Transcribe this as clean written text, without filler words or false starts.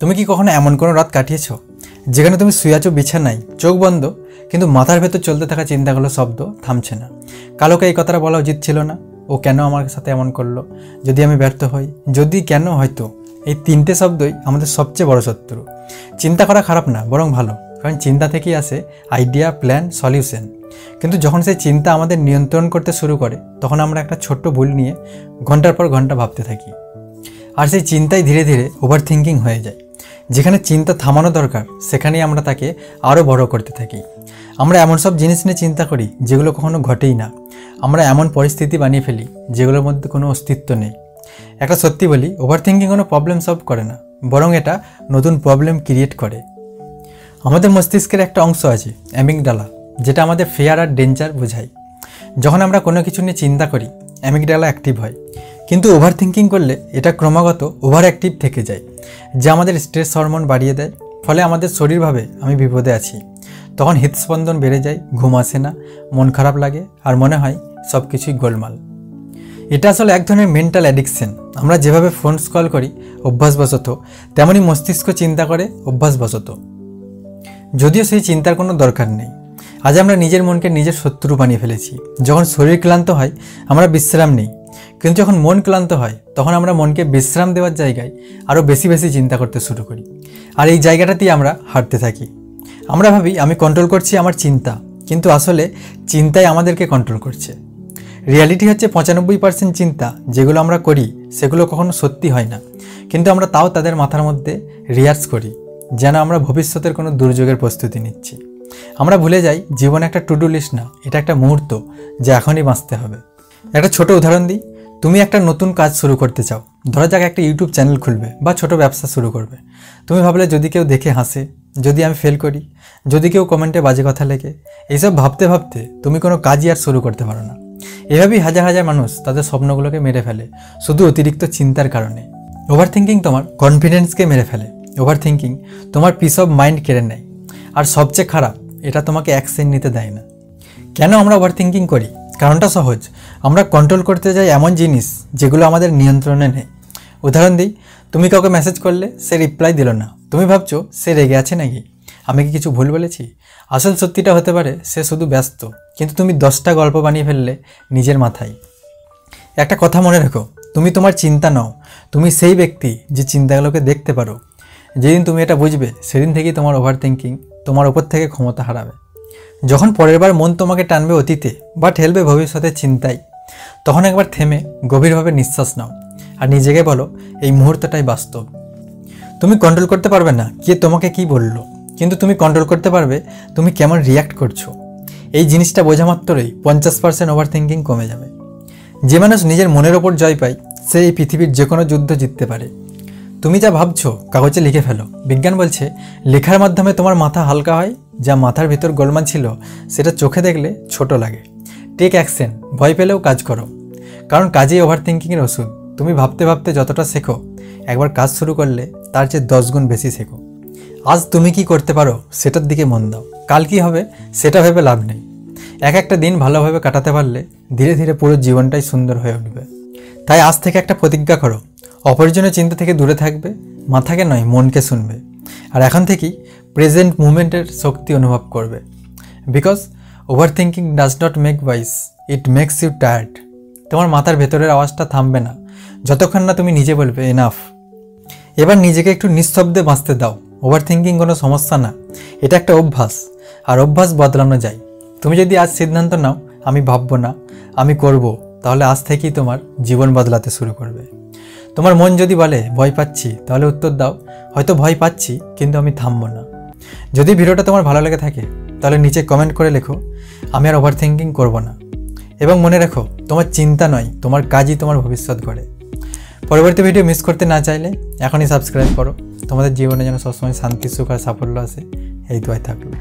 তুমি কি কখনো এমন কোনো রাত কাটিয়েছো যেখানে তুমি শুয়ে আছো বিছানায়, চোখ বন্ধ, কিন্তু মাথার ভেতর চলতে থাকা চিন্তাগুলো শব্দ থামছে না? কালোকে এই কথাটা বলা উচিত ছিল না, ও কেন আমার সাথে এমন করলো, যদি আমি ব্যর্থ হই, যদি, কেন, হয়তো, এই তিনটে শব্দই আমাদের সবচেয়ে বড় শত্রু। চিন্তা করা খারাপ না, বরং ভালো, কারণ চিন্তা থেকেই আসে আইডিয়া, প্ল্যান, সলিউশন। কিন্তু যখন সেই চিন্তা আমাদের নিয়ন্ত্রণ করতে শুরু করে, তখন আমরা একটা ছোট্ট ভুল নিয়ে ঘন্টার পর ঘন্টা ভাবতে থাকি। আর সেই চিন্তাই ধীরে ধীরে ওভার থিঙ্কিং হয়ে যায়। যেখানে চিন্তা থামানো দরকার, সেখানেই আমরা তাকে আরও বড় করতে থাকি। আমরা এমন সব জিনিস নিয়ে চিন্তা করি যেগুলো কখনো ঘটেই না। আমরা এমন পরিস্থিতি বানিয়ে ফেলি যেগুলোর মধ্যে কোনো অস্তিত্ব নেই। একটা সত্যি বলি, ওভার থিঙ্কিং কোনো প্রবলেম সলভ করে না, বরং এটা নতুন প্রবলেম ক্রিয়েট করে। আমাদের মস্তিষ্কের একটা অংশ আছে, অ্যামিগডালা, যেটা আমাদের ফিয়ার আর ডেঞ্জার বোঝায়। যখন আমরা কোনো কিছু নিয়ে চিন্তা করি, অ্যামিগডালা অ্যাক্টিভ হয়। কিন্তু ওভার থিঙ্কিং করলে এটা ক্রমাগত ওভার অ্যাক্টিভ থেকে যায়, যা আমাদের স্ট্রেস হরমোন বাড়িয়ে দেয়। ফলে আমাদের শরীর ভাবে আমি বিপদে আছি। তখন হৃদস্পন্দন বেড়ে যায়, ঘুম আসে না, মন খারাপ লাগে, আর মনে হয় সব কিছুই গোলমাল। এটা আসলে এক ধরনের মেন্টাল অ্যাডিকশন। আমরা যেভাবে ফোন স্ক্রল করি অভ্যাসবশত, তেমনই মস্তিষ্ক চিন্তা করে অভ্যাসবশত, যদিও সেই চিন্তার কোনো দরকার নেই। আজ আমরা নিজের মনকে নিজের শত্রু বানিয়ে ফেলেছি। যখন শরীর ক্লান্ত হয়, আমরা বিশ্রাম নিই, কিন্তু যখন মন ক্লান্ত হয়, তখন আমরা মনকে বিশ্রাম দেওয়ার জায়গায় আরও বেশি বেশি চিন্তা করতে শুরু করি। আর এই জায়গাটাতেই আমরা হারতে থাকি। আমরা ভাবি আমি কন্ট্রোল করছি আমার চিন্তা, কিন্তু আসলে চিন্তাই আমাদেরকে কন্ট্রোল করছে। রিয়ালিটি হচ্ছে 95% চিন্তা যেগুলো আমরা করি সেগুলো কখনো সত্যি হয় না, কিন্তু আমরা তাও তাদের মাথার মধ্যে রিহার্স করি, যেন আমরা ভবিষ্যতের কোনো দুর্যোগের প্রস্তুতি নিচ্ছি। আমরা ভুলে যাই জীবনে একটা টু ডু লিস্ট না, এটা একটা মুহূর্ত যা এখনই বাঁচতে হবে। একটা ছোট উদাহরণ দিই, তুমি একটা নতুন কাজ শুরু করতে চাও। ধরা যাক একটা ইউটিউব চ্যানেল খুলবে বা ছোট ব্যবসা শুরু করবে। তুমি ভাবলে যদি কেউ দেখে হাসে, যদি আমি ফেল করি, যদি কেউ কমেন্টে বাজে কথা লেগে, এইসব ভাবতে ভাবতে তুমি কোনো কাজই আর শুরু করতে পারো না। এভাবেই হাজার হাজার মানুষ তাদের স্বপ্নগুলোকে মেরে ফেলে শুধু অতিরিক্ত চিন্তার কারণে। ওভার থিঙ্কিং তোমার কনফিডেন্সকে মেরে ফেলে। ওভার থিঙ্কিং তোমার পিস অফ মাইন্ড কেড়ে নেয়। আর সবচেয়ে খারাপ, এটা তোমাকে অ্যাকশন নিতে দেয় না। কেন আমরা ওভার থিঙ্কিং করি? কারণটা সহজ, আমরা কন্ট্রোল করতে যাই এমন জিনিস যেগুলো আমাদের নিয়ন্ত্রণে নেই। উদাহরণ দিই, তুমি কাউকে মেসেজ করলে, সে রিপ্লাই দিল না। তুমি ভাবছো সে রেগে আছে নাকি, আমি কি কিছু ভুল বলেছি? আসল সত্যিটা হতে পারে সে শুধু ব্যস্ত, কিন্তু তুমি 10টা গল্প বানিয়ে ফেললে নিজের মাথায়। একটা কথা মনে রেখো, তুমি তোমার চিন্তা নও, তুমি সেই ব্যক্তি যে চিন্তাগুলোকে দেখতে পারো। যেদিন তুমি এটা বুঝবে, সেদিন থেকেই তোমার ওভার থিঙ্কিং তোমার ওপর থেকে ক্ষমতা হারাবে। যখন পরের বার মন তোমাকে টানবে অতীতে বা ঠেলবে ভবিষ্যতের চিন্তায়, তখন একবার থেমে গভীরভাবে নিঃশ্বাস নাও আর নিজেকে বলো, এই মুহূর্তটাই বাস্তব। তুমি কন্ট্রোল করতে পারবে না কে তোমাকে কি বললো, কিন্তু তুমি কন্ট্রোল করতে পারবে তুমি কেমন রিয়্যাক্ট করছো। এই জিনিসটা বোঝা মাত্রই 50% ওভার থিঙ্কিং কমে যাবে। যে মানুষ নিজের মনের ওপর জয় পায়, সে এই পৃথিবীর যে কোনো যুদ্ধ জিততে পারে। তুমি যা ভাবছো কাগজে লিখে ফেলো। বিজ্ঞান বলছে লেখার মাধ্যমে তোমার মাথা হালকা হয়, যা মাথার ভিতর গোলমাল ছিল সেটা চোখে দেখলে ছোট লাগে। টেক অ্যাকশন, ভয় পেলেও কাজ করো, কারণ কাজেই ওভার থিঙ্কিংয়ের ওষুধ। তুমি ভাবতে ভাবতে যতটা শেখো, একবার কাজ শুরু করলে তার চেয়ে 10 গুণ বেশি শেখো। আজ তুমি কি করতে পারো সেটার দিকে মন দাও, কাল কি হবে সেটা ভেবে লাভ নেই। একটা দিন ভালোভাবে কাটাতে পারলে ধীরে ধীরে পুরো জীবনটাই সুন্দর হয়ে উঠবে। তাই আজ থেকে একটা প্রতিজ্ঞা করো, অপরজনের চিন্তা থেকে দূরে থাকবে, মাথাকে নয় মনকে শুনবে। আর এখন থেকেই প্রেজেন্ট মুভমেন্টের শক্তি অনুভব করবে। Because overthinking does not make wise, it makes you tired. তোমার মাথার ভেতরের আওয়াজটা থামবে না যতক্ষণ না তুমি নিজে বলবে এনাফ। এবার নিজেকে একটু নিঃশব্দে বাঁচতে দাও। ওভার থিঙ্কিং কোনো সমস্যা না, এটা একটা অভ্যাস, আর অভ্যাস বদলানো যায়। তুমি যদি আজ সিদ্ধান্ত নাও আমি ভাববো না, আমি করব, তাহলে আজ থেকেই তোমার জীবন বদলাতে শুরু করবে। তোমার মন যদি বলে ভয় পাচ্ছি, তাহলে উত্তর দাও, হয়তো ভয় পাচ্ছি, কিন্তু আমি থামবো না। যদি ভিডিওটা তোমার ভালো লেগে থাকে, তাহলে নিচে কমেন্ট করে লেখো আমি আর ওভার থিঙ্কিং করবো না। এবং মনে রেখো, তোমার চিন্তা নয়, তোমার কাজই তোমার ভবিষ্যৎ গড়ে। পরবর্তী ভিডিও মিস করতে না চাইলে এখনই সাবস্ক্রাইব করো। তোমাদের জীবনে যেন সবসময় শান্তি, সুখ আর সাফল্য আসে, এই দোয়াই থাকলো।